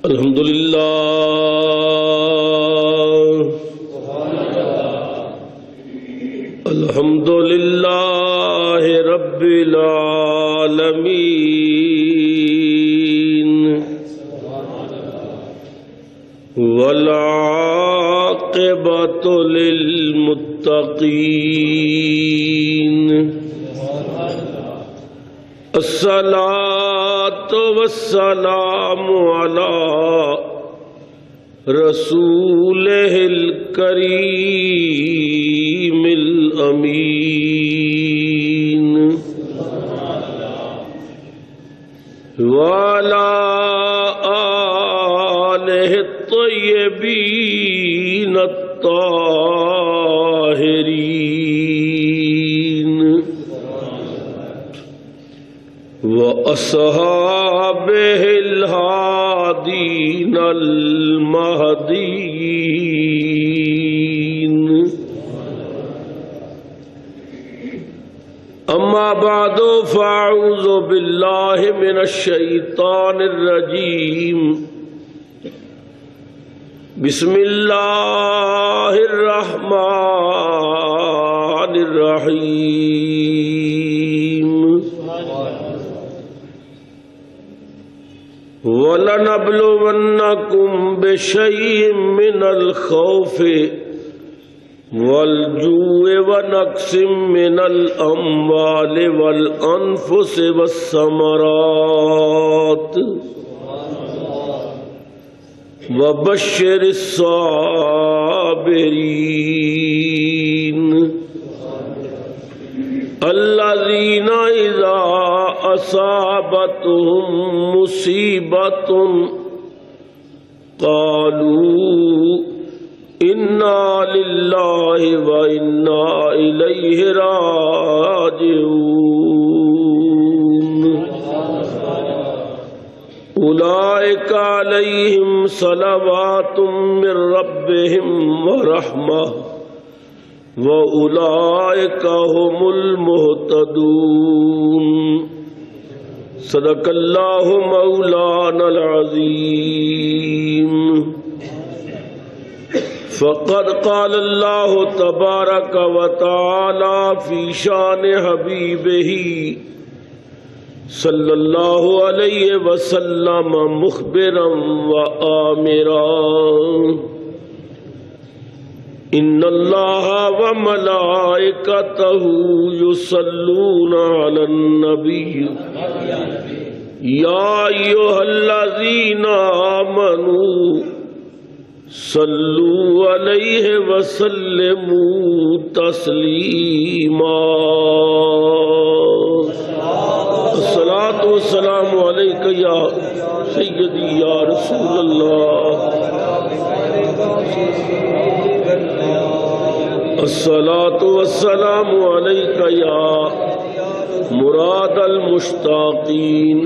الحمدللہ الحمدللہ رب العالمین والعاقبۃ للمتقین الصلاۃ والسلام علی رسولہ الکریم الامین وعلی آلہ الطیبین الطاہرین وَأَصْحَابِهِ الْهَادِينَ الْمَهْدِيِّينَ أما بعد فأعوذ بالله من الشيطان الرجيم بسم الله الرحمن الرحيم وَلَنَبْلُوَنَّكُمْ بِشَيْءٍ مِّنَ الْخَوْفِ وَالْجُوعِ وَنَقْصٍ مِّنَ الْأَمْوَالِ وَالْأَنفُسِ وَالثَّمَرَاتِ وَبَشِّرِ الصَّابِرِينَ الَّذِينَ إِذَا أَصَابَتْهُم مُّصِيبَةٌ قَالُوا إِنَّا لِلَّهِ وَإِنَّا إِلَيْهِ رَاجِعُونَ أُولَئِكَ عَلَيْهِمْ صَلَوَاتٌ مِّن رَّبِّهِمْ وَرَحْمَةٌ وَأُولَئِكَ هُمُ الْمُهْتَدُونَ صدق اللہ مولانا العظیم فقد قال اللہ تبارک وتعالی فی شان حبیبہ صلی اللہ علیہ وسلم مخبرا وآمرا ان اللہ وملائکتہ یصلون علی النبی یا ایھا الذین آمنوا صلوا علیہ وسلموا تسلیما الصلاۃ والسلام علیک یا سیدی یا رسول اللہ الصلاۃ والسلام علیک یا مراد المشتاقین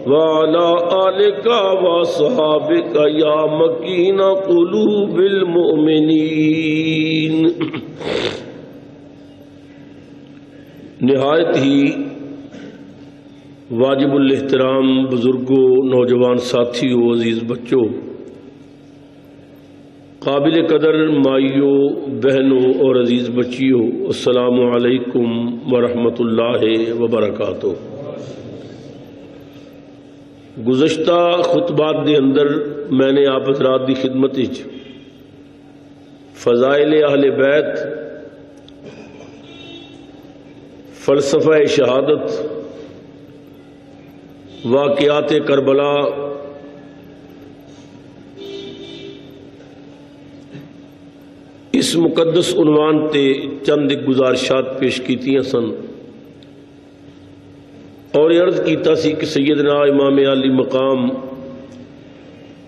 وعلی آلک واصحابک یا مکین قلوب المؤمنین۔ نہایت ہی واجب الاحترام بزرگوں، نوجوان ساتھیوں، عزیز بچوں، قابل قدر مائیوں، بہنوں اور عزیز بچیوں، السلام علیکم ورحمۃ اللہ وبرکاتہ۔ گزشتہ خطبات دے اندر میں نے آپ حضرات دی خدمت فضائل اہل بیت، فلسفہ شہادت، واقعات کربلا، اس مقدس عنوان تے چند گزارشات پیش کیتیاں سن اور عرض کیتا سی کہ سیدنا امام علی مقام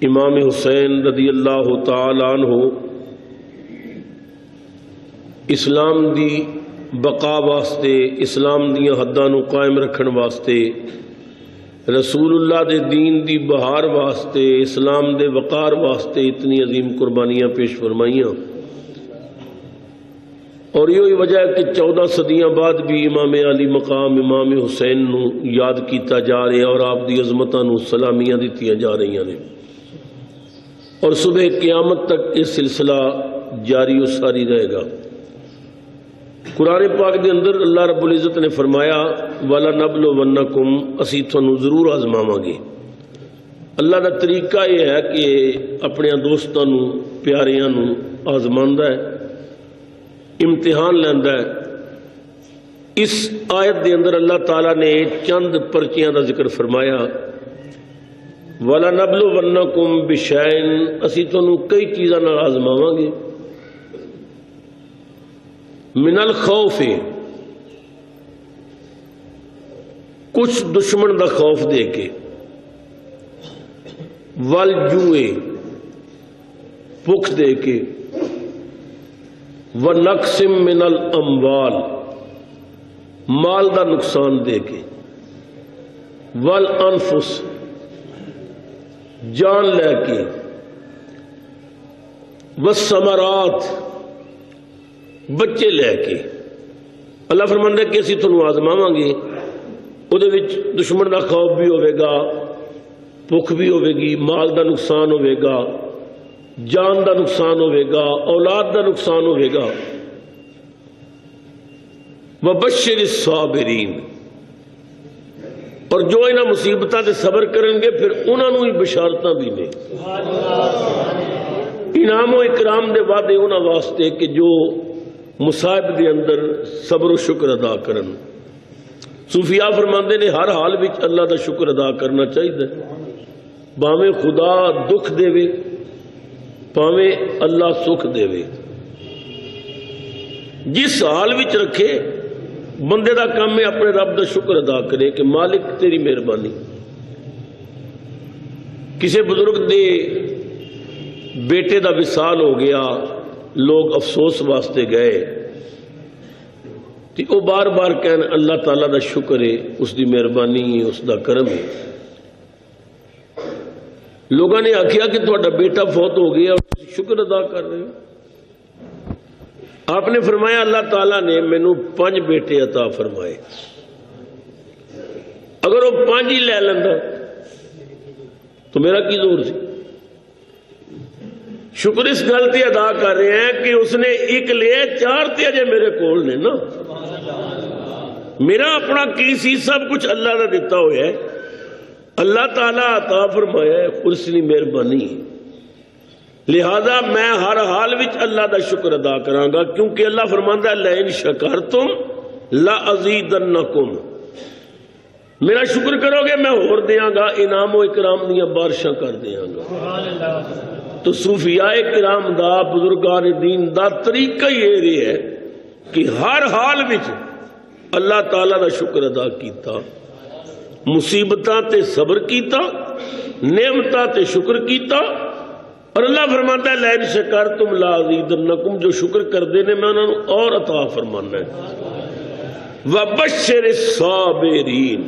امام حسین رضی اللہ تعالی عنہ اسلام دی بقا واسطے، اسلام دیاں حداں نو قائم رکھن واسطے، رسول اللہ دے دین دی بہار واسطے، اسلام دے وقار واسطے اتنی عظیم قربانیاں پیش فرمائیاں، اور یہ وجہ ہے کہ 14 صدیاں بعد بھی امام علی مقام امام حسین نو یاد کیتا جا رہا ہے اور آپ دی عظمتاں نو سلامیاں دیتیاں جا رہی ہیں۔ اور صبح قیامت تک یہ سلسلہ جاری و ساری رہے گا۔ قرآن پاک دے اندر اللہ رب العزت نے فرمایا وَلَنَبْلُوَنَّكُمْ اسی تھانوں ضرور آزماواں گے۔ اللہ دا طریقہ یہ ہے کہ اپنے دوستاں نو پیاریاں نو آزماندا ہے، امتحان لیندا ہے۔ اس آیت دے اندر اللہ تعالیٰ نے چند پرچیاں دا ذکر فرمایا وَلَنَبْلُوَنَّكُمْ بِشَيْءٍ اسی تھانوں کئی چیزاں نال آزماواں گے۔ من الخوف کچھ دشمن دا خوف دے کے، والجوع بھوک دے کے، ونقص من الاموال مال دا نقصان دے کے، والانفس جان لے کے، والثمرات بچے لے کے۔ اللہ فرماندا ہے کہ اسی تھانوں آزماواں گے، وہ دشمن دا خوف بھی ہوئے گا، بھوک بھی ہوئے گی، مال دا نقصان ہوئے گا، جان دا نقصان ہوئے گا، اولاد دا نقصان ہوئے گا۔ وَبَشِّرِ الصَّابِرِينَ اور جو انہاں مصیبتاں تے صبر کریں گے پھر انہاں نوں ہی بشارتاں بھی نے، انعام و اکرام دے وعدے انہاں واسطے کہ جو مصائب دے اندر صبر و شکر ادا کرن۔ صوفیاء فرماندے نے ہر حال وچ اللہ دا شکر ادا کرنا چاہیے، باویں خدا دکھ دے وے باویں اللہ سکھ دے وے، جس حال وچ رکھے بندے دا کام ہے اپنے رب دا شکر ادا کرے کہ مالک تیری مہربانی۔ کسی بزرگ دے بیٹے دا وصال ہو گیا، لوگ افسوس واسطے گئے، تو وہ بار بار کہن اللہ تعالیٰ دا شکر ہے، اس دی مہربانی ہے، اس دا کرم ہے۔ لوگوں نے آکھیا کہ تہاڈا بیٹا فوت ہو گیا اور شکر ادا کر رہے ہو؟ آپ نے فرمایا اللہ تعالیٰ نے مینوں 5 بیٹے عطا فرمائے، اگر وہ 5 ہی لے لیندا تو میرا کی زور سی؟ شکر اس گل تے ادا کر رہے ہیں کہ اس نے 1 لے 4 تے اجے میرے کول نے نا، میرا اپنا کی سی، سب کچھ اللہ دا دیتا ہوا ہے، اللہ تعالیٰ عطا فرمایا ہے، اس کی مہربانی۔ لہذا میں ہر حال وچ اللہ دا شکر ادا کراں گا، کیونکہ اللہ فرماندا ہے لَئِن شَكَرْتُمْ لَأَزِيدَنَّكُمْ، میرا شکر کرو گے میں اور دیاں گا، انعام و اکرام دیاں بارشاں کر دیاں گا۔ تو صوفیاء کرام دا بزرگان دین دا طریقہ یہ ہے کہ ہر حال وچ اللہ تعالیٰ دا شکر ادا کیتا، مصیبتاں تے صبر کیتا، نعمتاں تے شکر کیتا، اور اللہ فرماتا ہے لَئِن شَكَرْتُمْ لَأَزِيدَنَّكُمْ جو شکر کر دینے میں انہوں نے اور عطا فرمانا ہے۔ وَبَشِّرِ الصَّابِرِينَ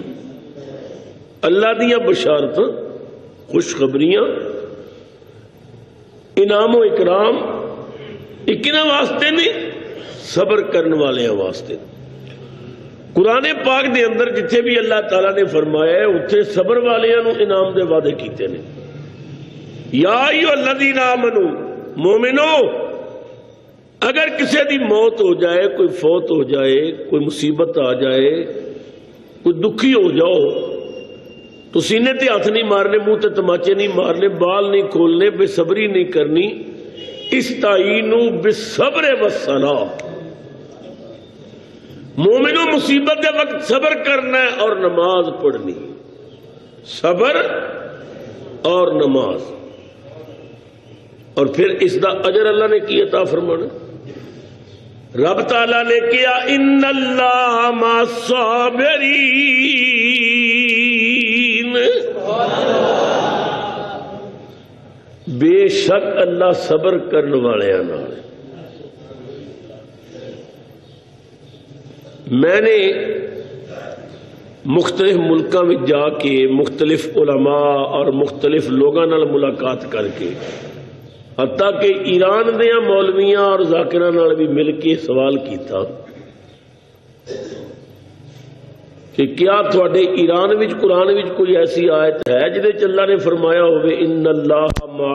اللہ دیاں بشارتاں، خوشخبریاں، انعام و اکرام اکنا واسطے نہیں، صبر کرنے والے واسطے۔ قرآن پاک دے اندر جتھے بھی اللہ تعالیٰ نے فرمایا ہے اتھے صبر والیاں نو انعام دے وعدے کیتے نے۔ یا ایھا الذین آمنوا مومنو، اگر کسی دی موت ہو جائے، کوئی فوت ہو جائے، کوئی مصیبت آ جائے، کوئی دکھی ہو جاؤ تو سینے تے ہاتھ نہیں مارنے، منہ تے تماچے نہیں مارنے، بال نہیں کھولنے، بے صبری نہیں کرنی۔ استعینوا بالصبر والصلاۃ، مومنوں مصیبت دے وقت صبر کرنا ہے اور نماز پڑھنی، صبر اور نماز، اور پھر اس دا اجر اللہ نے کی عطا فرمانا۔ رب تعالیٰ نے کیا ان اللہ مع الصابرین، بے شک اللہ صبر کرنے والے نال۔ میں نے مختلف ملکوں میں جا کے مختلف علماء اور مختلف لوگوں نال ملاقات کر کے، حتیٰ کہ ایران دیا مولویاں اور ذاکران نال بھی مل کے سوال کیتا کہ کیا تھوڑے ایران وچ قرآن وچ کوئی ایسی آیت ہے جدے اللہ نے فرمایا ہوئے ان اللہ مع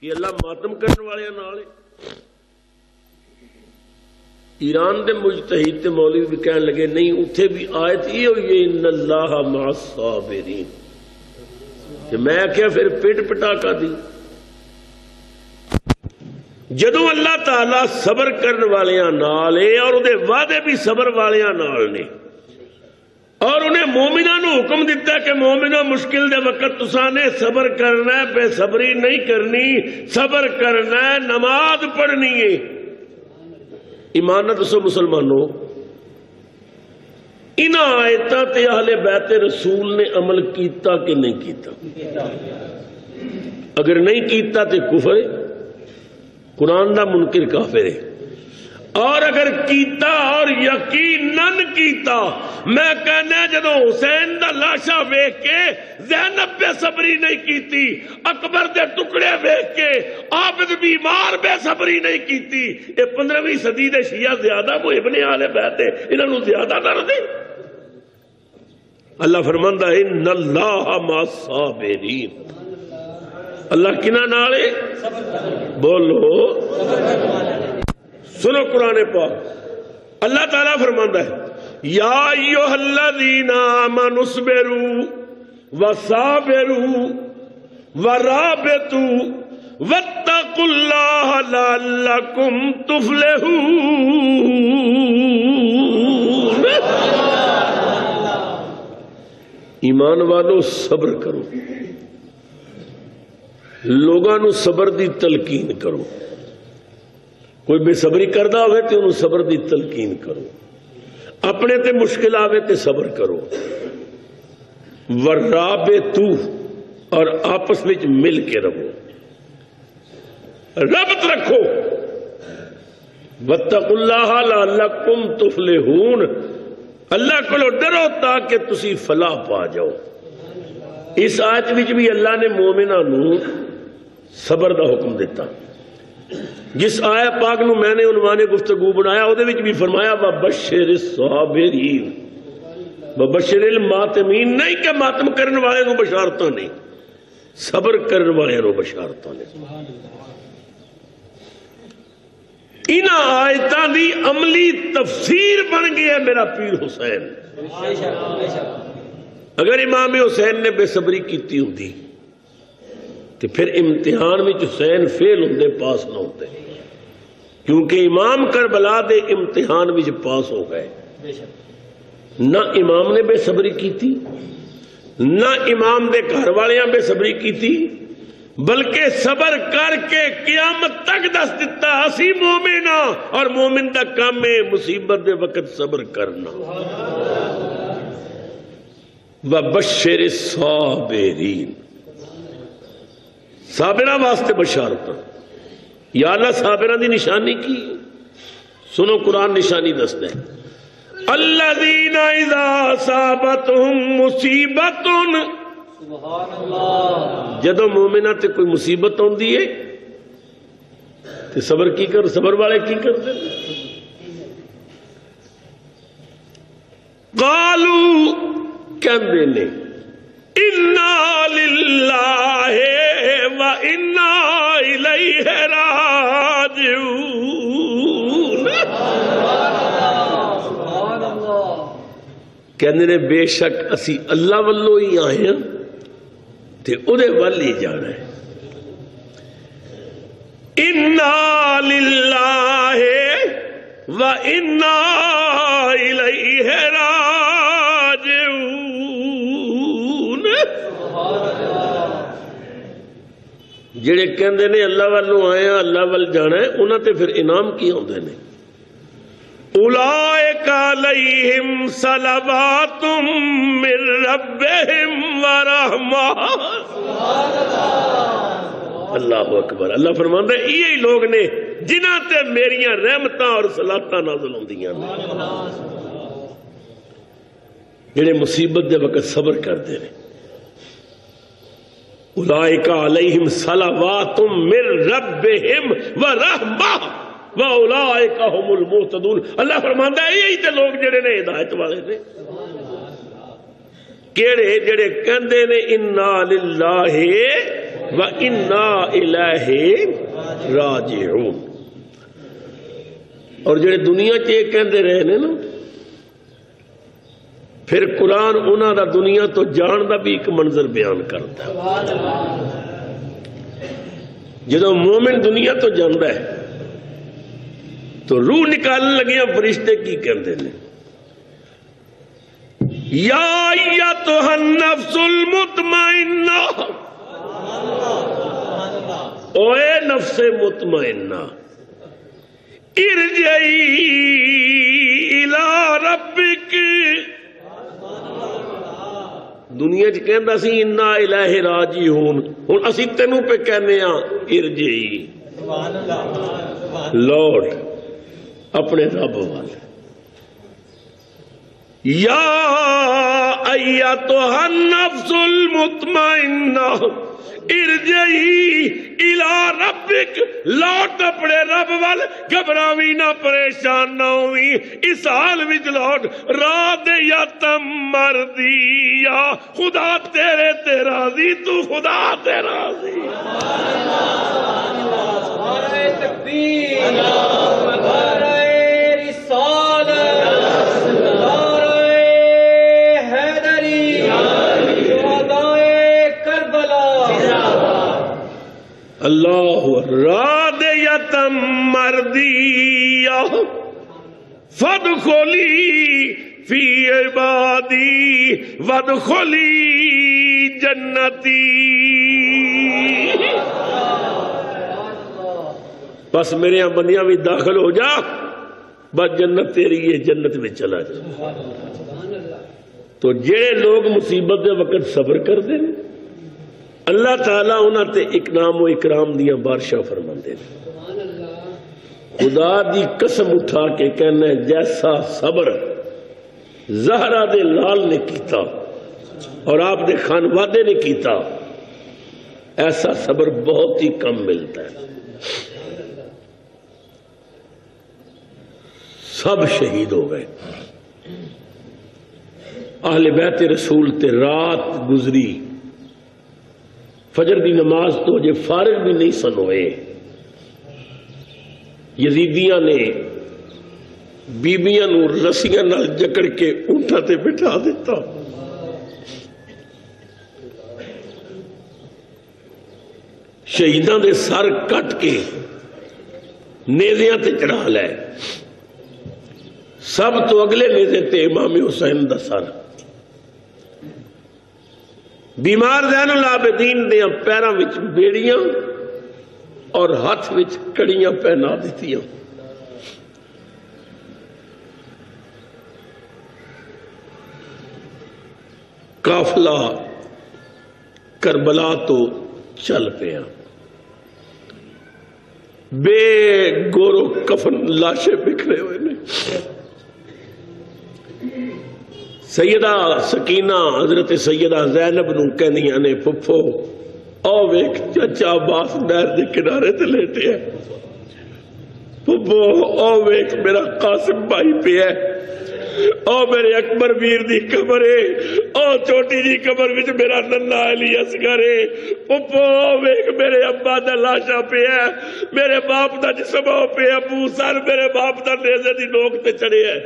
کہ اللہ ماتم کرنے والے نال ایران دے مجتہد تے مولوی بھی کہنے لگے نہیں اتھے بھی آیت یہ ہوئی ہے ان اللہ مع الصابرین کہ میں کیا پھر پیٹ پٹاکا دی جدوں اللہ تعالیٰ صبر کرنے والیاں نال ہے اور دے وعدے بھی صبر والیاں نال نے اور انہیں مومنہ نو حکم دیتا ہے کہ مومنہ مشکل دے وقت تساں نے صبر کرنا ہے بے صبری نہیں کرنی صبر کرنا ہے نماز پڑھنی ہے ایمان نہ دسو مسلمانوں ان آیتاں تے اہل بیت رسول نے عمل کیتا کہ نہیں کیتا اگر نہیں کیتا تے کفر ہے قرآن دا منکر کافر ہے اور اگر کیتا اور یقیناً کیتا میں کہنے جدو حسین دا لاشا ویکھ کے زینب بے صبری نہیں کیتی اکبر دے ٹکڑے ویکھ کے عابد بیمار بے صبری نہیں کیتی یہ 15ویں صدی دے شیعہ زیادہ وہ ابن آل بیت ہے انہوں نے زیادہ درد ہے اللہ فرماندہ ہے ان اللہ مع الصابرین اللہ کنا نالے بولو سنو قرآن پاک اللہ تعالیٰ فرماندہ ہے یا ایوہ الذین آمنوا اصبروا وصابروا ورابطوا واتقوا اللہ لعلکم تفلحون ایمان والو صبر کرو لوگاں نو صبر دی تلقین کرو کوئی بے صبری کردہ ہوئے تو انہوں صبر دی تلقین کرو اپنے تے مشکل آوے تے صبر کرو ورابطو اور آپس میں مل کے رہو ربط رکھو واتقوا اللہ لعلکم تفلحون اللہ کو ڈرو تاکہ تسی فلاح پا جاؤ اس آیت وچ بھی اللہ نے مومناں نو صبر دا حکم دیتا جس آیا پاک نو میں نے عنوان گفتگو بنایا وہ بھی فرمایا وَبَشِّرِ الصَّابِرِينَ وَبَشِّرِ الْمَاتِمِينَ نہیں کہ ماتم کرنے والے نو بشارتاں نہیں صبر کرنے والے نو بشارتاں نہیں ان آیتاں دی عملی تفسیر بن گیا میرا پیر حسین اگر امام حسین نے بے صبری کیتی ہوتی تو پھر امتحان میں حسین فیل ہوندے پاس نہ ہوتے کیونکہ امام کربلا دے امتحان میں پاس ہو گئے نہ امام نے بے صبری کی تھی نہ امام دے گھر والیاں بے صبری کی تھی بلکہ صبر کر کے قیامت تک دس دیتا اسی مومنہ اور مومن دا کام ہے مصیبت دے وقت صبر کرنا وَبَشِّرِ الصَّابِرِينَ صابرہ واسطے بشارت یا اللہ صابرہ دی نشانی کی سنو قرآن نشانی دستے ہیں الذین اذا اصابتہم مصیبت جدو مومنہ تے کوئی مصیبت ہوندی ہے تے صبر کی کر صبر والے کی کرتے قالوا کہندے نے اِنَّا لِلَّهِ وَإِنَّا إِلَيْهِ رَاجِعُونَ کہنے نے بے شک اسی اللہ والو ہی آئے ہیں تے ادھے والی جانا ہے اِنَّا لِلَّهِ وَإِنَّا إِلَيْهِ رَاجِعُونَ جڑے کہندے نے اللہ والوں آئے ہیں اللہ وال جانا ہے انہاں تے پھر انعام کی ہوندے نے اولئک علیہم صلوات من ربہم ورحمہ اللہ اکبر اللہ فرماندا ہے یہی لوگ نے جنہاں تے میریاں رحمتاں اور صلاتاں نازل ہوندیاں جڑے مصیبت دے وقت صبر کردے نے اولئک علیہم صلوات من ربہم ورحمہ واولئک هم المہتدون اللہ فرماندا ہے یہی تے لوگ جڑے نے ہدایت والے نے کیڑے جڑے کہندے نے انا للہ وَإِنَّا إِلَيْهِ رَاجِعُونَ۔ اور جڑے دنیا چ یہ کہندے رہے نے نا، پھر قرآن انہاں دا دنیا تو جان دا بھی ایک منظر بیان کرتا ہے۔ جدو مومن دنیا تو جاندا ہے تو روح نکالنے لگیاں فرشتے کی کہندے نے، یا ایتھا النفس المطمئنہ، اوے نفس مطمئنہ، ارجعی الی ربک۔ دنیا چ کہندا سی انا الیہ راجعون، ہن اسی تینوں پہ کہنے ہاں ارجعی، لوٹ اپنے رب وال۔ یا ایتھا النفس المطمئنہ ارجعی الی ربک، لوٹ اپنے رب وال، گھبراوی نہ، پریشان نہ ہوئی، اس حال وچ لوٹ، راضیۃ مرضیہ، خدا تیرے تے راضی، تو خدا تے راضی۔ نعرہ تکبیر، نعرہ رسالت، نعرہ حیدری، شہدائے کربلا۔ اللہ راضیۃ مرضیہ فادخلی فی عبادی وادخلی جنتی۔ بس میرے یہاں بندیاں بھی داخل ہو جا، بس جنت تیری ہے، جنت میں چلا جا۔ تو جڑے لوگ مصیبت دے وقت صبر کر دیں اللہ تعالیٰ انہاں تے اکرام و اکرام دیاں بارشاں فرماندے نے۔ خدا دی قسم اٹھا کے کہنا ہے جیسا صبر زہرا دے لال نے کیتا اور آپ دے خانوادے نے کیتا، ایسا صبر بہت ہی کم ملتا ہے۔ سب شہید ہو گئے، اہل بیت رسول تے رات گزری، فجر دی نماز تو جے فارغ بھی نہیں سن ہوئے، یزیدیاں نے بیبیاں نو رسیاں نال جکڑ کے اونٹاں تے بٹھا دیتا، شہیداں دے سر کٹ کے نیزیاں تے چڑھا لے، سب تو اگلے نیزے تے امام حسین دا سر، بیمار زین العابدین دیاں پیراں وچ بیڑیاں اور ہاتھ وچ کڑیاں پہنا دیتیاں۔ قافلہ کربلا تو چل پیا، بے گورو کفن لاشیں بکھرے ہوئے نے۔ سیدہ سکینہ حضرت سیدہ زینب نو کہندیاں نے پھپھو او ویکھ چچا عباس نہر دے کنارے تے لیٹے ہے، پھپھو او ویکھ میرا قاسم بھائی پیا ہے، او میرے اکبر ویر دی قبر ہے، او چھوٹی جی قبر وچ میرا ننا علی اصغر ہے، پھپھو او ویکھ میرے ابا دا لاشا پیا ہے، میرے باپ دا جسم ہو پیا، ابو سر میرے باپ دا نیزے دی نوک تے چڑھے ہے۔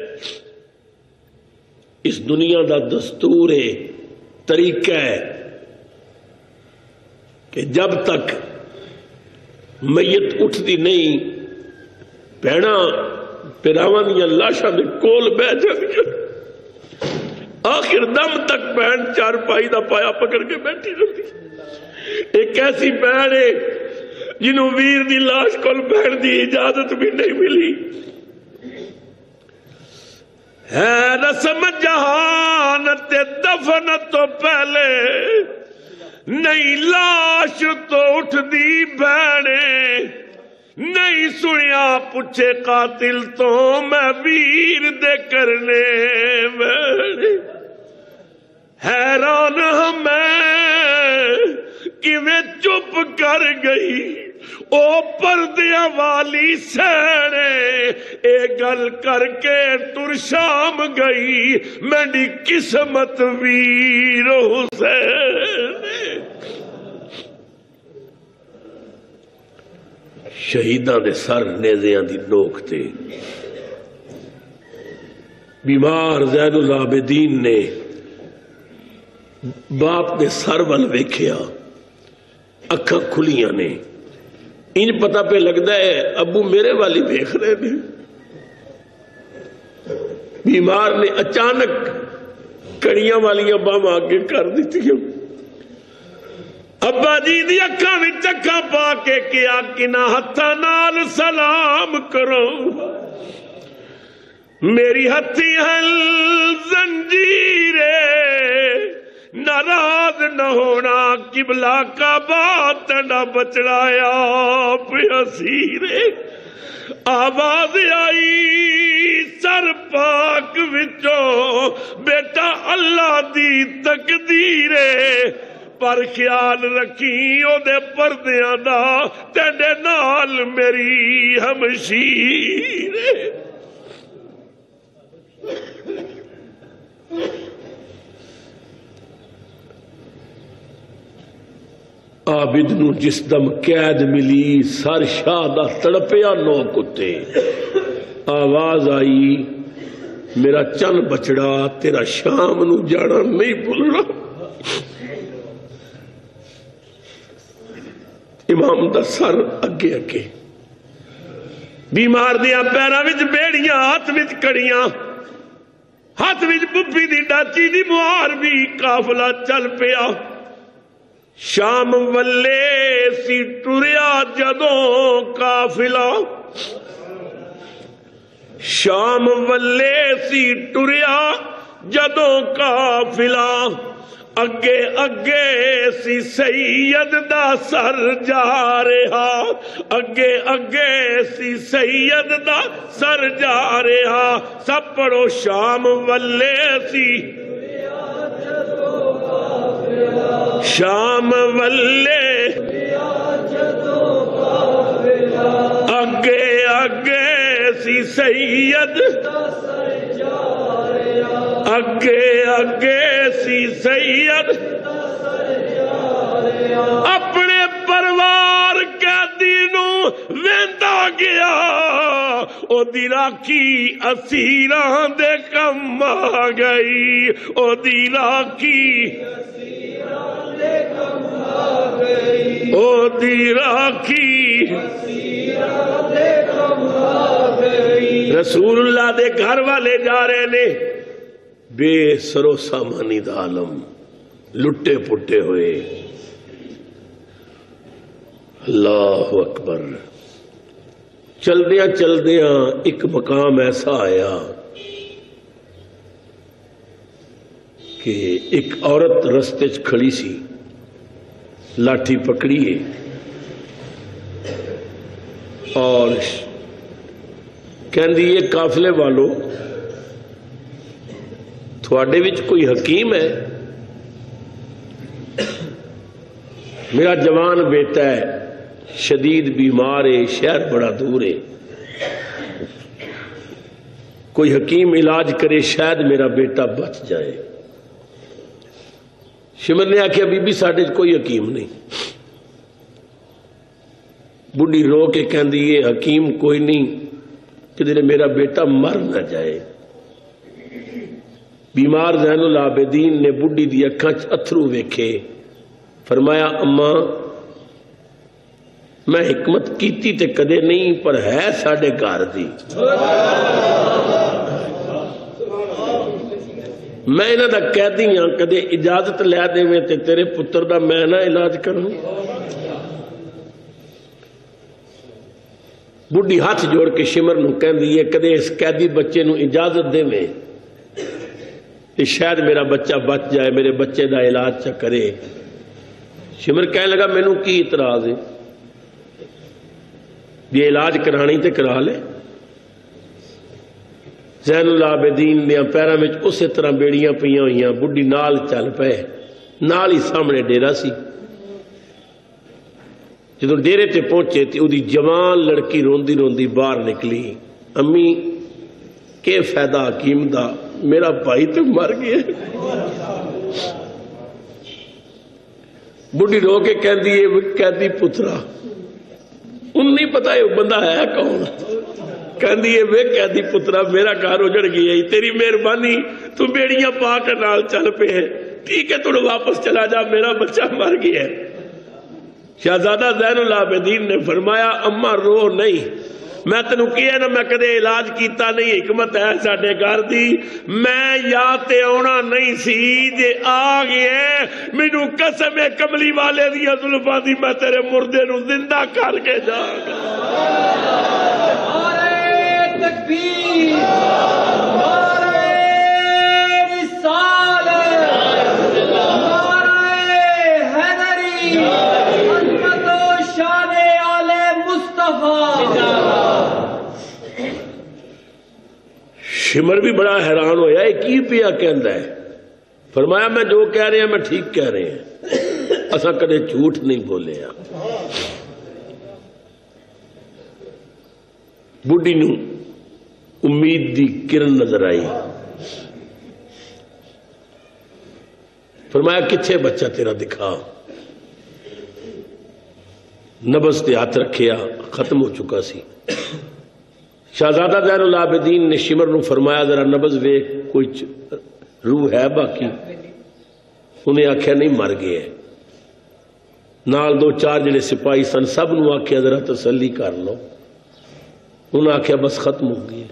اس دنیا دا دستور ہے، طریقہ ہے کہ جب تک میت اٹھتی نہیں بہنا پیراواں دیاں لاشاں دے کول بہ جاندیاں، آخر دم تک بہن چارپائی دا پایا پکڑ کے بیٹھی رہتی۔ ایک ایسی بہن ہے جنہوں ویر دی لاش کول بہن دی اجازت بھی نہیں ملی۔ ہے رسم جہان تے دفن تو پہلے، نہیں لاش تو اٹھ دی بہنے، نہیں سنیا پوچھے قاتل تو میں ویر دے کرنے بہنے۔ حیران ہمیں کیویں چپ کر گئی او پردیاں والی سینے، اے گل کر کے تر شام گئی میری قسمت ویر حسین۔ شہیداں دے سر نیزیاں دی نوک تے بیمار زین العابدین نے باپ دے سر ول ویکھیا، اکھاں کھلیاں نے، انج پتہ پہ لگدا ہے ابو میرے والی دیکھ رہے نے۔ بیمار نے اچانک کڑیاں والیاں باہم آگے کر دیتی، ابا جی دی اکھاں وچ اکھاں پا کے کیا کنا ہتھاں نال سلام کرو، میری ہتھی ہل زنجیرے، ناراض نہ ہونا قبلہ کا بات نہ بچڑایا پہ اسیرے۔ آواز آئی سر پاک وچوں، بیٹا اللہ دی تقدیرے، پر خیال رکھی او دے پردیاں دا، تیرے نال میری ہمشیرے۔ عابد نو جس دم قید ملی، سر شاہ دا تڑپیا نو کتے، آواز آئی میرا چن بچڑا تیرا شام نو جانا نہیں بھولنا۔ امام دا سر اگے اگے، بیمار دیاں پیراں وچ بیڑیاں، ہاتھ وچ کڑیاں، ہاتھ وچ ببی دی ڈاچی دی مہار بھی، قافلہ چل پیا۔ شام ولے سی ٹریا جدوں قافلہ، شام ولے سی ٹریا جدوں قافلہ، اگے اگے سی سید دا سر جا رہا، اگے اگے سی سید دا سر جا رہا۔ سب پڑھو شام ولے سی، شام ولے اگے اگے سی سید، اگے اگے سی سید، اپنے پروار قیدی نو ویندا گیا، او دی راکھی اسیراں دے کم آ گئی، او دی راکھی او دی راکھی رسول اللہ دے گھر والے جا رہے نے، بے سرو سامانی دا عالم، لٹے پٹے ہوئے۔ اللہ اکبر۔ چلدیاں چلدیاں ایک مقام ایسا آیا کہ ایک عورت رستے چ کھڑی سی، لاٹھی پکڑی ہے اور کہندی یہ قافلے والو تھوڑے وچ کوئی حکیم ہے؟ میرا جوان بیٹا ہے، شدید بیمار ہے، شہر بڑا دور ہے، کوئی حکیم علاج کرے شاید میرا بیٹا بچ جائے۔ شمر نے آکھیا بی بی ساڈے کوئی حکیم نہیں۔ بڈھی رو کے کہندی یہ حکیم کوئی نہیں کہ میرا بیٹا مر نہ جائے۔ بیمار زین العابدین نے بڈھی دی اکھاں چ اتھرو ویکھے، فرمایا اماں میں حکمت کیتی تے کدے نہیں، پر ہے ساڈے گھر دی، میں انہاں دا قیدی ہاں، کدے اجازت لے دیویں تے تیرے پتر دا میں نہ علاج کروں۔ بڈھی ہاتھ جوڑ کے شمر نو کہندی ہے کدے اس قیدی بچے نو اجازت دیویں کہ شاید میرا بچہ بچ جائے، میرے بچے دا علاج چا کرے۔ شمر کہنے لگا مینوں کی اعتراض ہے، یہ علاج کرانی تے کرا لے۔ زین العابدین نے پیراں وچ اسی طرح بیڑیاں پئیاں ہوئیاں، بڈھی نال چل پے، نال ہی سامنے ڈیرا سی۔ جدوں ڈیرے تے پہنچے تے اودی جوان لڑکی روندی روندی باہر نکلی، امی کہ فائدہ حکیم دا، میرا بھائی تو مر گیا۔ بڈھی رو کے کہندی ہے قیدی پترا ان نہیں پتا یہ بندہ ہے کون. کہندی ہے وے کہندی پترا میرا گھر اجڑ گیا ہے، تیری مہربانی تو بیڑیاں پا کر نال چل پے ہے، ٹھیک ہے تو واپس چلا جا، میرا بچہ مر گیا ہے. شہزادہ زین العابدین نے فرمایا اما رو نہیں، میں تینوں کیا نا میں کدے علاج کیتا نہیں، حکمت ہے ساڈے گھر دی، میں یا تے آنا نہیں سی جے آ گیا مینوں قسم ہے کملی والے دی زلفاں دی میں تیرے مردے نو زندہ کر کے جاؤں گا. نعرہ تکبیر، نعرہ رسالت، نعرہ حیدری، عظمت و شان آل مصطفیٰ. شمر بھی بڑا حیران ہویا ہے کی پیا کہندا ہے. فرمایا میں جو کہہ رہے ہیں میں ٹھیک کہہ رہے ہیں، اساں کدے جھوٹ نہیں بولے ہیں. بڈھی نو امید دی کرن نظر آئی. فرمایا کتھے بچہ تیرا دکھا. نبض تے ہاتھ رکھیا، ختم ہو چکا سی. شہزادہ زین العابدین نے شمر نو فرمایا ذرا نبض ویکھ کوئی روح ہے باقی. انہیں آکھیا نہیں مر گئے. نال دو چار جڑے سپاہی سن سب نو آکھیا ذرا تسلی کر لو. انہوں نے آکھیا بس ختم ہو گئی.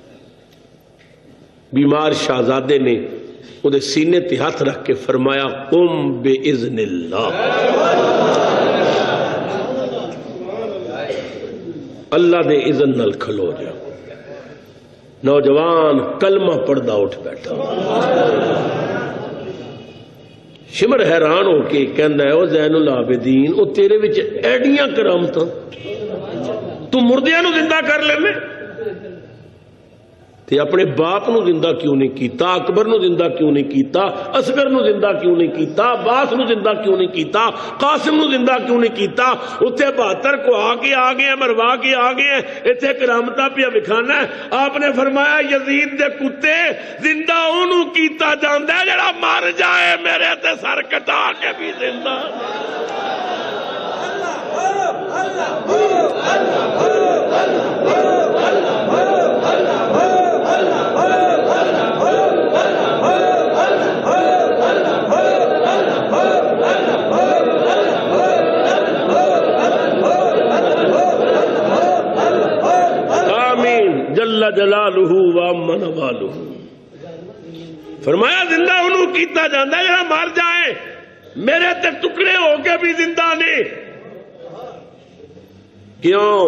بیمار شہزادے نے وہ سینے تے ہاتھ رکھ کے فرمایا قم بِإِذْنِ اللہ، اللہ دے اذن نال کھلو جا. نوجوان کلمہ پڑھدا اٹھ بیٹھا. شمر حیران ہو کے کہندا ہے او زین العابدین او تیرے وچ ایڈیاں کرامتاں تو مردیاں نو زندہ کر لینے تے اپنے باپ نو زندہ کیوں نہیں کیتا، اکبر نو زندہ کیوں نہیں کیتا، اصغر نو زندہ کیوں نہیں کیتا، عباس نو زندہ کیوں نہیں کیتا، قاسم نو زندہ کیوں نہیں کیتا. اتھے 72 کو آ گئے مروا کے آ گئے اتھے کرامتہ پہ وکھانا ہے. آپ نے فرمایا یزید دے کتے زندہ انہوں کیتا جاندہ ہے جڑا مر جائے میرے تے سر کٹا کے بھی زندہ. جل جلالہ وعم نوالہ. فرمایا زندہ انہوں کیتا جاندہ ہے جہاں مر جائیں میرے تے ٹکڑے ہو کے بھی زندہ نے. کیوں؟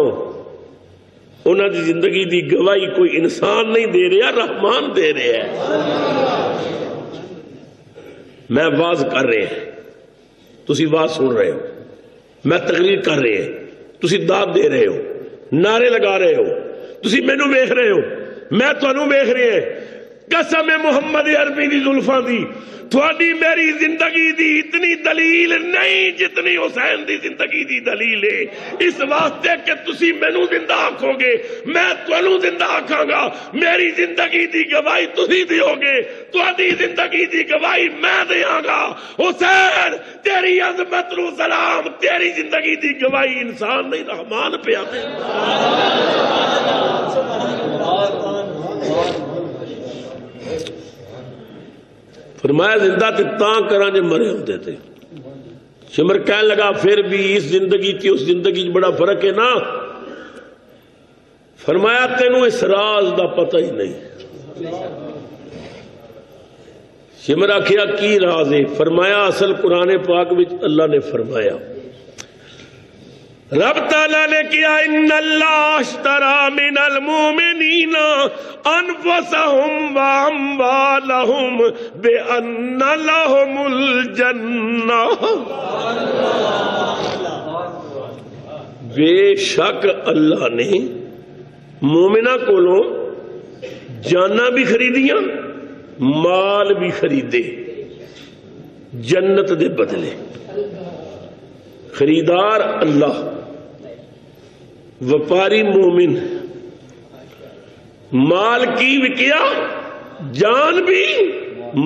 انہوں دی زندگی دی گواہی کوئی انسان نہیں دے رہا، رحمان دے رہے ہیں. میں واز کر رہے ہیں، تسی واز سن رہے ہو، میں تقریر کر رہے ہیں، تسی داد دے رہے ہو، نعرے لگا رہے ہو، تسی میں نو بیخ رہے ہو، میں تو انو بیخ رہے ہیں. قسم محمد عربی دی زلفاں دی تھوڑی میری زندگی دی اتنی دلیل نہیں جتنی حسین دی زندگی دی دلیل ہے. اس واسطے کہ تسی میں نو زندہ آکھو گے میں تو انو زندہ آکھاں گا. میری زندگی دی گواہی تسی دیو گے، تھوڑی زندگی دی گواہی میں دیاں گا. حسین تیری عظمت نو سلام، تیری زندگی دی گواہی انسان نہیں رحمان پہ آتے. فرمایا زندہ تے تاں کراں جے مرے ہوندے تھے. شمر کہنے لگا پھر بھی اس زندگی تھی اس زندگی بڑا فرق ہے نا. فرمایا تینوں اس راز دا پتہ ہی نہیں. شمر آکھیا کی راز ہے؟ فرمایا اصل قرآن پاک وچ اللہ نے فرمایا، رب تعالیٰ نے کیا ان اللہ اشترى من المومنین انفسهم واموالهم بان لهم الجنہ. بے شک اللہ نے مومنہ کولوں جانا بھی خریدیاں مال بھی خریدے جنت دے بدلے. خریدار اللہ، وپاری مومن. مال کی وکیا، جان بھی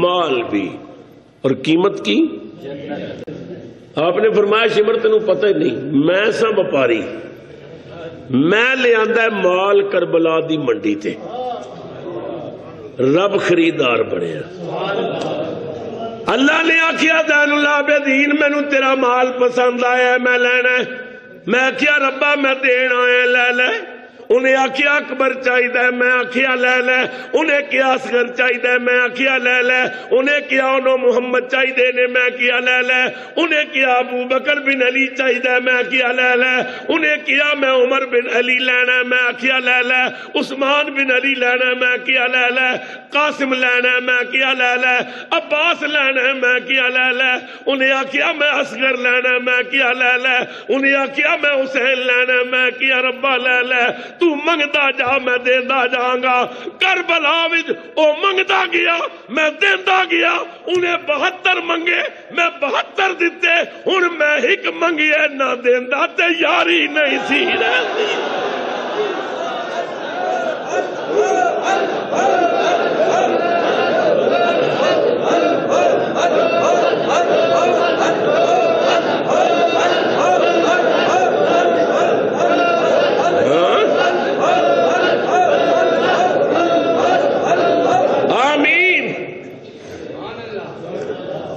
مال بھی، اور قیمت کی. آپ نے فرمایا شمر تینوں پتہ ہی نہیں، میں سا وپاری میں لے آندا ہے مال کربلا دی منڈی تے، رب خریدار بنے۔ اللہ نے آکھیا زین العابدین مینوں تیرا مال پسند آیا میں لینا ہے، میں کیا ربا میں دین آیا لے لے۔ انہیں آکھیا اکبر چاہیے میں آکھیا لے لے، انہیں کیا اصغر چاہیے میں آکھیا لے لے، انہیں کیا انہوں محمد چاہیے نے میں کیا لے لے، انہیں کیا ابو بکر بن علی چاہیے میں کیا لے لے، انہیں کیا میں عمر بن علی لینا میں آکھیا لے لے، عثمان بن علی لینا میں کیا لے لے، قاسم لینا میں کیا لے لے، عباس لینا میں کیا لے لے، انہیں آکھیا میں اصغر لینا میں کیا لے لے، انہیں آکھیا میں حسین لینا میں کیا ربا لے لے۔ تو منگدا جا میں دیندا جاؤں گا۔ کربلا وچ او منگدا گیا میں دیندا گیا، انہیں 72 منگے میں 72 دیتے، ہن میں ایک منگیے نہ دیندا تے یاری نہیں سی رہتی۔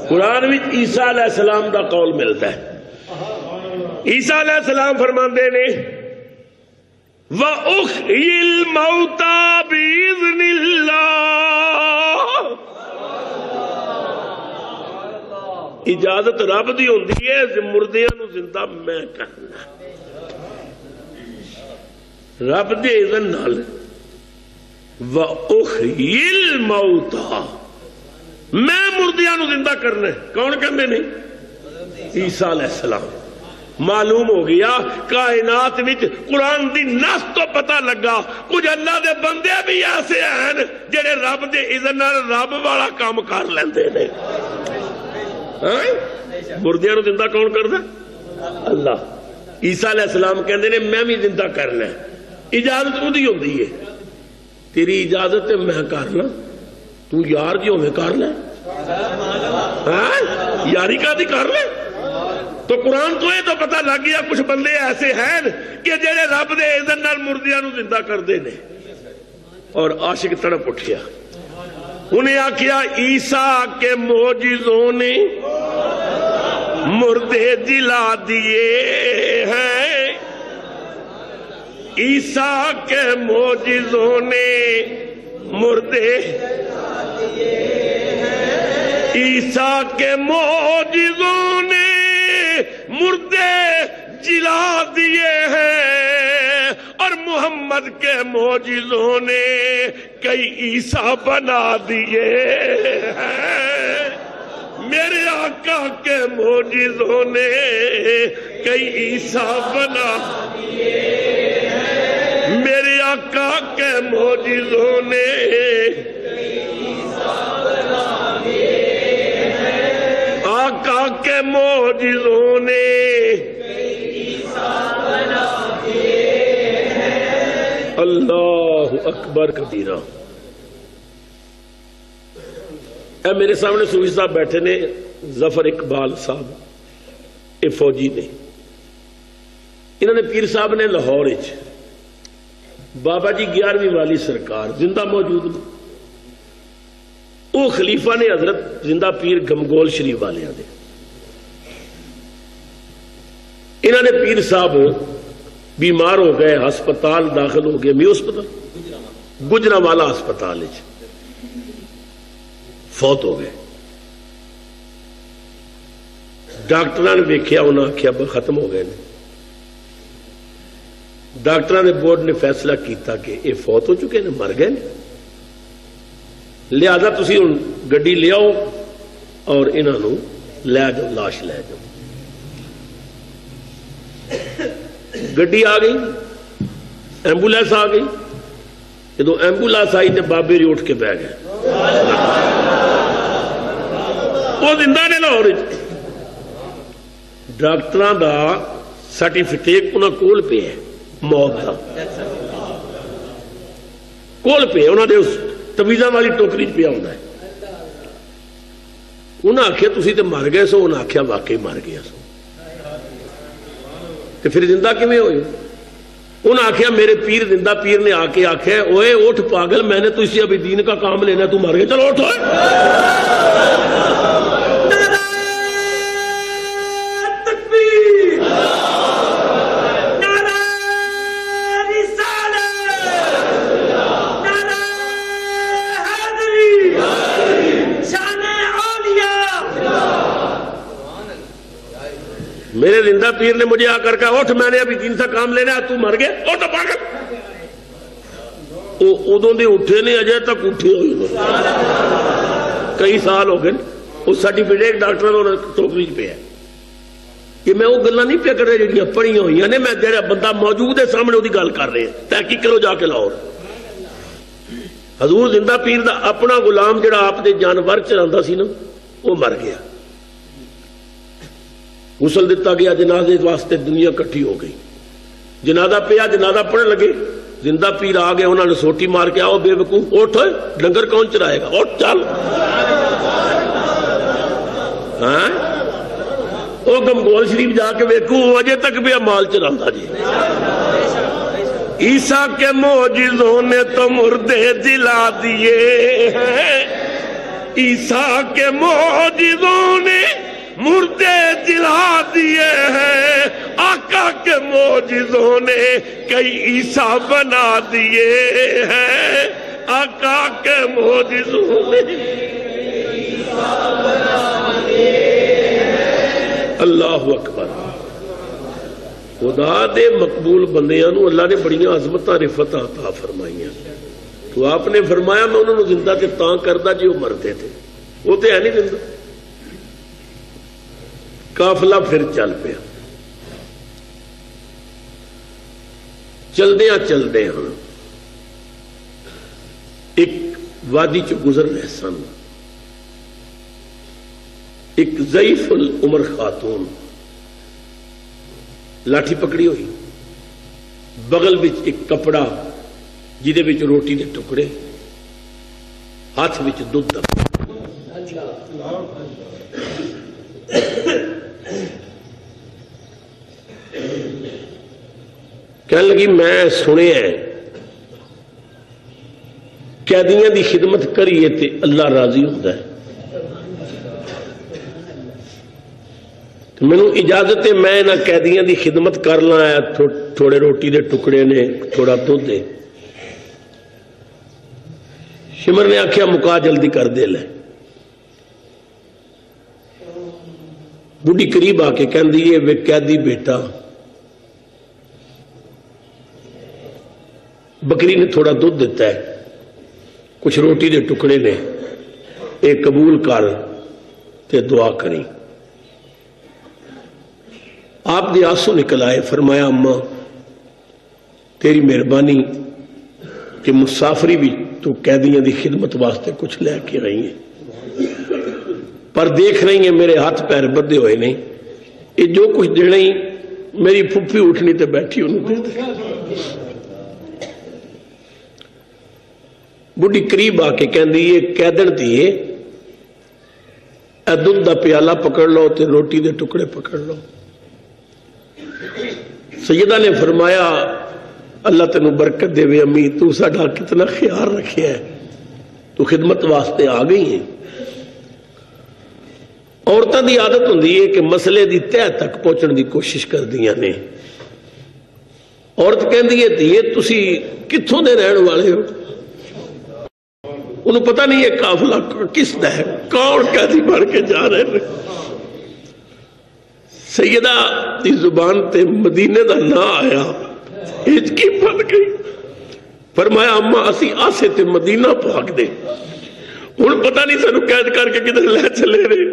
قرآن میں عیسیٰ علیہ السلام دا قول ملتا ہے۔ عیسیٰ علیہ السلام فرماندے نے وَأُحْيِي الْمَوْتَى بِإِذْنِ اللَّهِ، اجازت رب دی ہوندی ہے مردیاں نو زندہ میں کرنا، رب دے اذن نال۔ وَأُحْيِي الْمَوْتَى، میں مردیاں نو زندہ کرنا ہے، کون کہندے نہیں؟ عیسیٰ علیہ السلام۔ معلوم ہو گیا کائنات وچ قرآن دی نص تو پتہ لگا کچھ اللہ دے بندے بھی ایسے ہیں جڑے رب دے اذن نال رب والا کام کر لیندے نے۔ مردیاں نو زندہ کون کردا؟ اللہ۔ عیسیٰ علیہ السلام کہندے نے میں بھی زندہ کرنا ہے، اجازت اودی ہوندی ہے، تیری اجازت ہے میں کرنا، تو یار جو میں کر لے، یاری کا دی کر لے۔ تو قرآن تو یہ تو پتہ لگ گیا کچھ بندے ایسے ہیں کہ جڑے رب دے اذن نال مردیاں نو زندہ کر دے نے۔ اور عاشق تڑپ اٹھیا، انہیں آکھیا عیسیٰ کے معجزوں نے مردے جلا دیے ہیں، عیسیٰ کے معجزوں نے مردے، عیسیٰ کے معجزوں نے مردے جلا دیے ہیں، اور محمد کے معجزوں نے کئی عیسیٰ بنا دیے ہیں۔ میرے آقا کے معجزوں نے کئی عیسیٰ بنا دیے ہیں، میرے آقا کے معجزوں نے آقا کے معجزوں نے اللہ اکبر کبیرہ۔ اے میرے سامنے صوفی صاحب بیٹھے نے، ظفر اقبال صاحب، یہ فوجی نے، انہوں نے پیر صاحب نے لاہور بابا جی 11ویں والی سرکار زندہ موجود نے، وہ خلیفہ نے حضرت زندہ پیر گمگول شریف والے دے، انہوں نے پیر صاحب بیمار ہو گئے، ہسپتال داخل ہو گئے، میو ہسپتال گجرانوالا ہسپتال فوت ہو گئے۔ ڈاکٹر نے ویکھیا، انہوں نے آکھیا ختم ہو گئے نے۔ ڈاکٹر نے بورڈ نے فیصلہ کیتا کہ یہ فوت ہو چکے نے، مر گئے نے، لہذا تسی ہن گڈی لے آؤ اور انہاں نو لے جاؤ، لاش لے جاؤ۔ گڈی آ گئی، ایمبولینس آ گئی، جدو ایمبولینس آئی تو بابے ری اٹھ کے بہ گئے، وہ زندہ نے لاہور۔ ڈاکٹراں دا سرٹیفکیٹ انہاں کول پہ ہے، موت دا کول پہ، انہاں دے اس تویزاں والی ٹوکری پیا ہوتا ہے۔ انہاں آکھیا تسی تے مر گئے سو، انہاں آکھیا واقعی مر گیا سو، تے پھر زندہ کیویں ہوئے؟ انہوں نے آخیا میرے پیر زندہ پیر نے آ کے آخیا اوے اٹھ پاگل میں نے تو اسی ابھی دین کا کام لینا تو مر گیا چلو اٹھو میرے زندہ پیر نے مجھے آ کر کہا اٹھ میں نے ابھی دین کا کام لینا تو مر گیا اٹھ پاگل ادوں دے اٹھے نے اجے تک اٹھے ہوئی کئی سال ہو گئے اس سرٹیفکیٹ ڈاکٹر ٹوکری پہ ہے کہ میں وہ گلاں نہیں پہ کر رہے جڑیاں پڑھیاں ہوئی نے میں جڑا بندہ موجود ہے سامنے وہی گل کر رہے ہیں تحقیق کرو جا کے لاہور حضور زندہ پیر دا اپنا غلام جڑا آپ دے جانور چراندا سی نا وہ مر گیا غسل دیتا گیا جنازے واسطے دنیا کٹھی ہو گئی جنازہ پیا جنازہ پڑھنے لگے زندہ پیر آ گئے انہوں نے سوٹی مار کے آؤ بے وقوف اٹھ ڈنگر کون چرائے گا اٹھ چل وہ گمگول شریف جا کے ویکھو اجے تک بھی مال چراندا جی عیسیٰ کے معجزوں نے تو مردے جلا دیے ہیں عیسیٰ کے معجزوں نے مردے جلا دیے ہیں آقا کے معجزوں نے کئی عیسیٰ بنا دیے ہیں آقا کے معجزوں نے اللہ اکبر خدا دے مقبول بندیاں نو اللہ نے بڑیاں عظمتاں رفتاں عطا فرمائیاں تو آپ نے فرمایا میں انہوں نے زندہ تے تاں کردہ جی وہ مرتے تھے وہ تے ہے نہیں زندہ قافلہ پھر چل پیا چلدے ہاں ایک وادی چ گزر رہے سن ایک ضعیف العمر خاتون لاٹھی پکڑی ہوئی بغل وچ ایک کپڑا جہدے وچ روٹی دے ٹکڑے ہاتھ وچ دودھ کہنے لگی میں سنے ہیں قیدیاں دی خدمت کریے تے اللہ راضی ہوتا ہے تو میں نے اجازت ہے میں نہ قیدیاں دی خدمت کرنا ہے تھوڑے روٹی دے ٹکڑے نے تھوڑا دودھ دے شمر نے آکھیا مکا جلدی کر دے لے بڑھی قریب آ کے کہن دیئے وہ قیدی بیٹا بکری نے تھوڑا دودھ دیتا ہے کچھ روٹی دے ٹکڑے نے ایک قبول کر تے دعا کریں آپ دے آنسو نکل آئے فرمایا اماں تیری مہربانی کہ مسافری بھی تو قیدیاں دی خدمت واسطے کچھ لے کے رہی ہیں پر دیکھ رہی ہیں میرے ہاتھ پیر بدے ہوئے نہیں یہ جو کچھ دے رہی میری پھپھی اٹھنی تے بیٹھی انہوں دے دے بڑھی قریب آ کے کہن دی یہ قیدن دیئے اے دودھ دا پیالہ پکڑ لو تے روٹی دے ٹکڑے پکڑ لو سیدہ نے فرمایا اللہ تینوں برکت دے وے امی تو ساڈا کتنا خیال رکھیا ہے تو خدمت واسطے آ گئی ہیں عورتاں دی عادت ہوندی ہے کہ مسئلے دی تہہ تک پہنچن دی کوشش کر دیاں نے عورت کہندی ہے دھیے تسی کتھوں دے رہن والے ہو انہوں پتہ نہیں ہے قافلہ کس دا ہے کون قیدی بڑھ کے جا رہے ہیں سیدہ دی زبان تے مدینے دا نہ آیا ہچکی پھٹ گئی فرمایا اماں اسی آسے تے مدینہ پاک دے انہوں پتہ نہیں سانو قید کر کے کدھر لے چلے رہے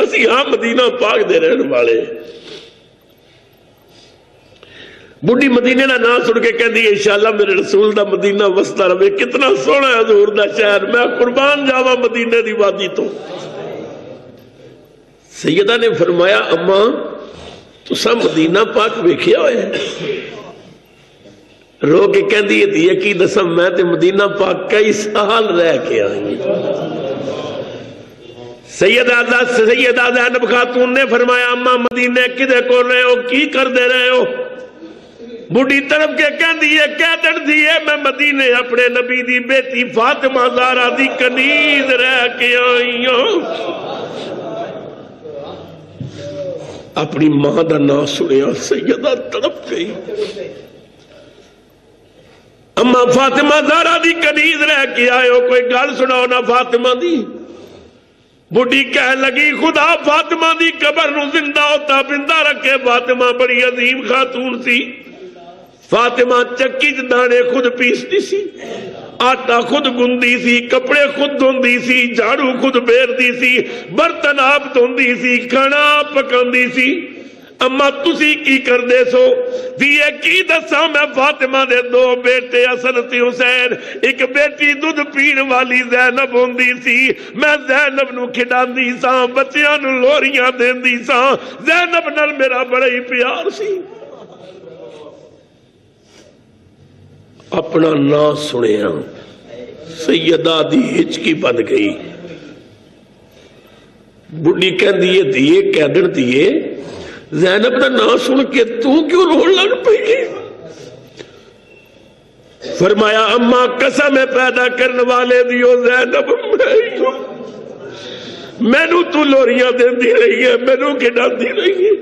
اسی ہاں مدینہ پاک دے رہن والے بڑھی مدینے دا نام سن کے کہندی ہے انشاءاللہ میرے رسول دا مدینہ وستا رہے کتنا سونا ہے حضور دا شہر میں قربان جاواں مدینے دی وادی تو سیدہ نے فرمایا اماں تساں مدینہ پاک ویکھیا ہوئے رو کے کہندی ہے یہ کی دسم میں تے مدینہ پاک کئی سال رہ کے آئی سیدہ زینب خاتون نے فرمایا اماں مدینہ کدے کو رہے ہو کی کر دے رہے ہو بڑھی طرف کے کہہ دیئے کہہ دن دیئے میں مدینے اپنے نبی دی بیٹی فاطمہ زہرا دی کنیز رہ کے آئی ہوں. اپنی ماں دا نام سنیا سیدہ تڑپ گئی. اما فاطمہ زہرا دی کنیز رہ کے آئے ہو, کوئی گل سناؤ نا فاطمہ دی. بڑھی کہہ لگی خدا فاطمہ دی قبر نو زندہ ہوتا بندہ رکھے. فاطمہ بڑی عظیم خاتون سی. فاطمہ چکی چ دانے خود پیستی سی, آٹا خود گندی سی, کپڑے خود دھوندی سی, جھاڑو خود پھیردی سی, برتن آپ دھوندی سی, کھانا آپ پکاندی سی. اما تسی کی کر دے سو دیئے کی دسا میں فاطمہ دے دو بیٹے حسن تے حسین, ایک بیٹی دودھ پین والی زینب ہوندی سی. میں زینب نو کھڈاندی ساں, بچیاں نو لوریاں دیندی ساں. زینب نال میرا بڑا ہی پیار سی. اپنا نام سنیا سیدہ دی ہچکی بن گئی. بڑھی کہہ دیئے دیئے کہہ دن دیئے زینب دا نام سن کے تو کیوں رون لگ پئی؟ فرمایا اما قسم پیدا کرنے والے دیو زینب میں نو تو لوریاں دین دی رہی ہے, میں نو کھڈان دی رہی ہے.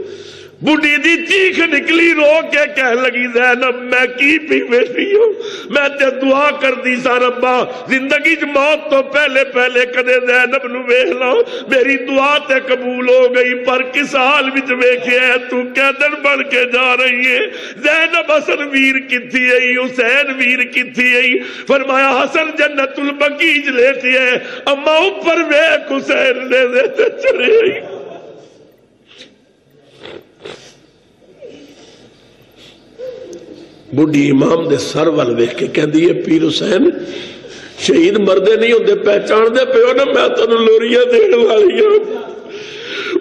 بڑھی دی چیخ نکلی رو کے کہہ لگی زینب میں کی پی بیٹھی ہوں, میں تے دعا کر دی سا ربا زندگی چ موت تو پہلے پہلے کدے زینب نو ویکھ لاؤ. میری دعا تے قبول ہو گئی, پر کس حال وچ ویکھیا ہے تو قیدن بن کے جا رہی ہے. زینب حسن ویر کتھی ہے, حسین ویر کتھی ہے؟ فرمایا حسن جنت البقیع لیٹے ہے, اما اوپر ویکھ حسین لے تے چلے آئی. بڑھی امام دے سر وال ویکھ کے کہندی ہے پیر حسین شہید مردے نہیں ہوندے پہچان دے پیو نا, میں تانوں لوریاں دین والی ہوں.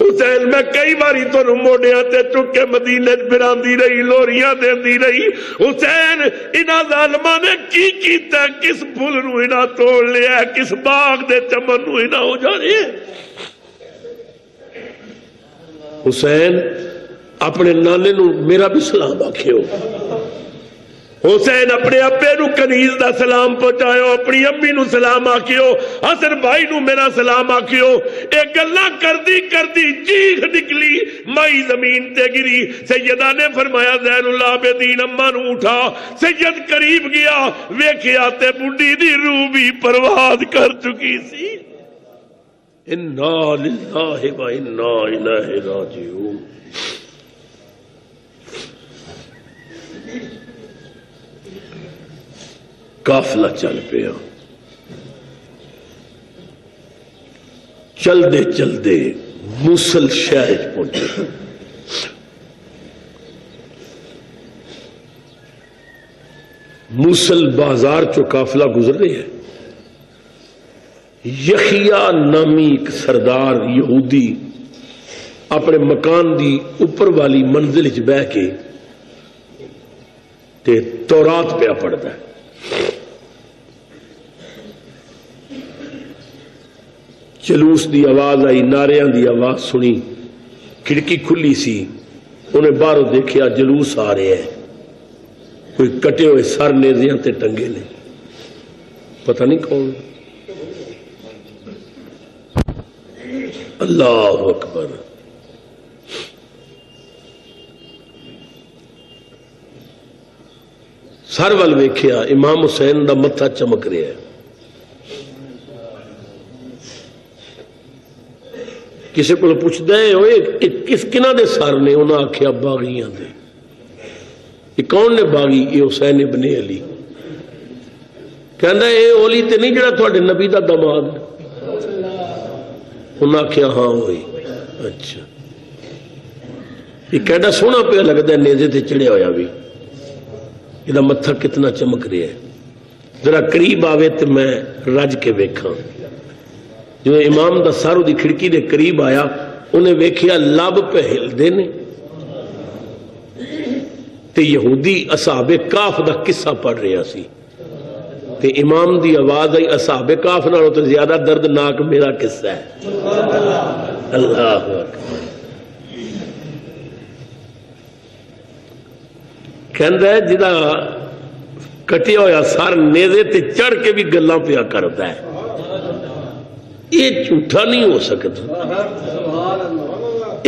حسین میں کئی باری تانوں موڈیاں تے چک کے مدینے پھراندی رہی, لوریاں دیندی رہی. حسین انہاں ظالماں نے کی کیتا, کس پھل نو انہاں توڑ لیا, کس باغ دے چمن نو انہاں اجاڑے. حسین اپنے نانے نو میرا بھی سلام آکھیو. حسین اپنے ابے نو کنیز دا سلام پہنچایو, اپنی امی نو سلام آکھیو, حسن بھائی نو میرا سلام آکھیو. ایک گلاں کردی کردی چیخ نکلی, مائی زمین تے گری. سیدہ نے فرمایا زین العابدین اما نو اٹھا. سید قریب گیا, ویکھیا تے بڈھی دی روح بھی پرواز کر چکی سی. انا للہ و انا الیہ راجعون. قافلہ چل پیا. چل دے چل دے موصل شہر پہنچے. موصل بازار چو قافلہ گزر رہے ہیں. یحییٰ نامی ایک سردار یہودی اپنے مکان دی اوپر والی منزل وچ بیٹھ کے تے تورات پہ پڑھتا ہے. جلوس دی آواز آئی, نعریاں دی آواز سنی, کھڑکی کھلی سی, انہیں باہروں دیکھیا جلوس آ رہے ہیں, کوئی کٹے ہوئے سر نیزیاں تے ٹنگے نے, پتہ نہیں کون. اللہ اکبر. سر وال ویکھیا امام حسین دا متھا چمک رہا ہے. کسی کو پوچھتا ہے ہوئے کس کنہ دے سر نے, انہاں آکھیا باغیاں دے. یہ کون نے باغی؟ یہ حسین ابن علی. کہندا اے اولی تے نہیں جڑا تواڈے نبی دا داماد. انہاں آکھیا ہاں ہوئی. اچھا یہ کیڑا سونا پہ لگدا ہے, نیزے تے چڑھیا ہویا بھی, یہ متھا کتنا چمک رہا ہے. ذرا قریب آوے تو میں رج کے ویکھاں. جو امام دا سارو دی کھڑکی دے قریب آیا, انہیں ویکھیا لب پہ ہلدے نے تے یہودی اصحاب کاف دا قصہ پڑھ رہا سی. تے امام دی آواز آئی, اصحاب کاف نالوں تو زیادہ دردناک میرا قصہ ہے. اللہ اکبر. کہندا ہے جدا کٹیا ہوا سر نیزے تے چڑھ کے بھی گلاں پیا کرتا ہے، یہ جھوٹا نہیں ہو سکتا۔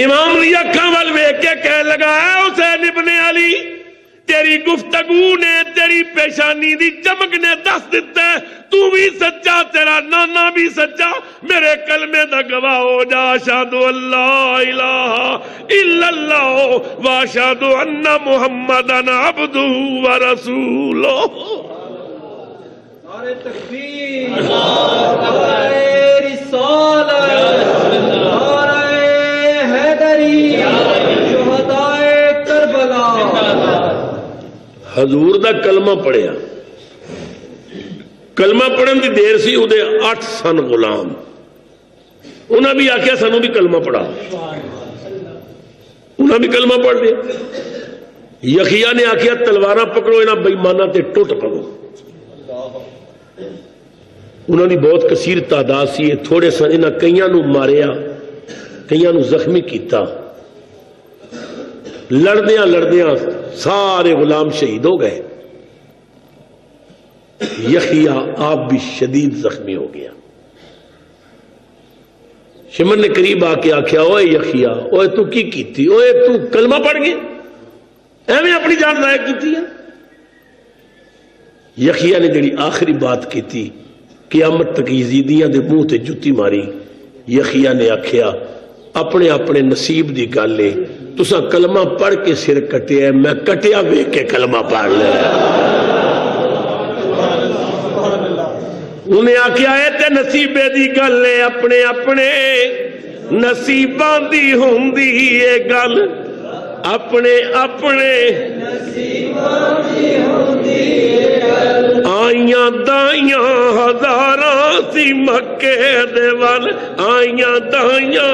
امام دی اکھاں ول ویکھ کے کہنے لگا اے حسین ابن علی، تیری گفتگو نے، تیری پیشانی دی چمک نے دس دیتا ہے تو بھی سچا، تیرا نانا بھی سچا، میرے کلمے دا گواہ ہو جا، اشہد اللہ الہ الا اللہ واشہد ان محمدن عبدہ ورسولہ۔ نعرہ تکبیر، نعرہ رسالت، نعرہ حیدری، شہدائے کربلا۔ حضور دا کلمہ پڑھیا، کلمہ پڑھن دی دیر سی، وہ 8 سن غلام، انہاں بھی آکھیا سانوں بھی کلمہ پڑھا، انہاں بھی کلمہ پڑھ لیا۔ یحییٰ نے آکھیا تلواراں پکڑو انہاں بےایماناں تے ٹوٹ پڑو، انہاں دی بہت کثیر تعداد سی، تھوڑے سن، انہاں کئیاں نو ماریا، کئیاں نو زخمی کیتا، لڑدیاں لڑدیاں سارے غلام شہید ہو گئے۔ یحییٰ آپ بھی شدید زخمی ہو گیا۔ شمر نے قریب آ کے آکھیا اوے یحییٰ، اوے تو کی کیتی، اوے تو کلمہ پڑھ گئے، ایویں اپنی جان ضائع کیتی ہے۔ یحییٰ نے جڑی آخری بات کیتی، قیامت تک یزیدیاں دے منہ تے جتی ماری۔ یحییٰ نے آکھیا اپنے اپنے نصیب دی گل ہے، تساں کلمہ پڑھ کے سر کٹیا ہے، میں کٹیا ویکھ کے کلمہ پڑھ لیا۔ انہیں آکھیا ہے تے نصیبے دی گل ہے، اپنے اپنے نصیباں دی ہوندی ہے گل، اپنے اپنے نصیباں دی ہوندی ہے گل۔ آئیاں دائیاں ہزاراں سی مکے دے ول، آئیاں دائیاں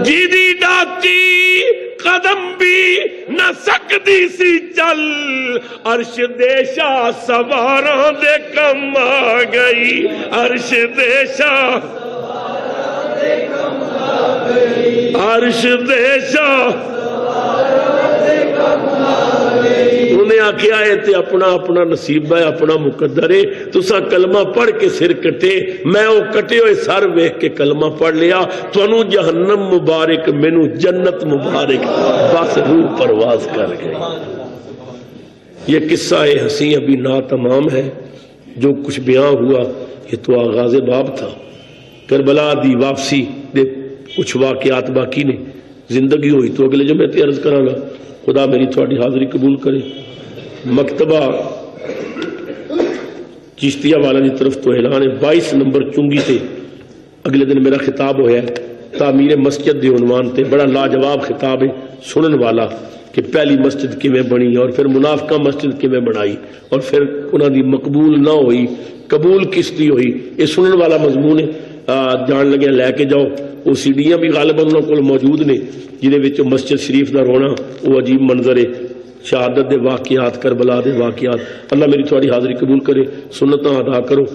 جیدی ڈاچی قدم بھی نہ سکتی سی چل، عرش دے شاہ سواراں دے کم آ گئی، عرش دے شاہ سواراں دے کم آ گئی، عرش دے شاہ سواراں دے کم آ گئی۔ انہیں آکھیا ہے تے اپنا اپنا نصیب ہے، اپنا مقدر ہے، تساں کلمہ پڑھ کے سر کٹے، میں وہ کٹے ہوئے سر ویکھ کے کلمہ پڑھ لیا، تانوں جہنم مبارک، مینوں جنت مبارک، بس روح پرواز کر گئی۔ یہ قصہ حسین ابھی نا تمام ہے، جو کچھ بیان ہوا یہ تو آغاز باب تھا۔ کربلا دی واپسی دے کچھ واقعات باقی نے، زندگی ہوئی تو اگلے جمعے تے عرض کراں گا۔ خدا میری تھوڑی حاضری قبول کرے۔ مکتبہ چشتیہ والا دی طرف تو اعلان ہے، 22 نمبر چنگی تے اگلے دن میرا خطاب ہویا ہے، تعمیر مسجد دے عنوان تے، بڑا لاجواب خطاب ہے سنن والا، کہ پہلی مسجد کیویں بنی اور پھر منافقہ مسجد کیویں بنائی اور پھر انہاں دی مقبول نہ ہوئی، قبول کس دی ہوئی، یہ سنن والا مضمون ہے۔ جان لگے لے کے جاؤ، وہ سیڈیاں بھی غالباً انہوں کو موجود نے، جنہیں وچ مسجد شریف دا رونا وہ عجیب منظر ہے، شہادت دے واقعات، کربلا دے واقعات۔ اللہ میری تھوڑی حاضری قبول کرے، سنتاں ادا کرو۔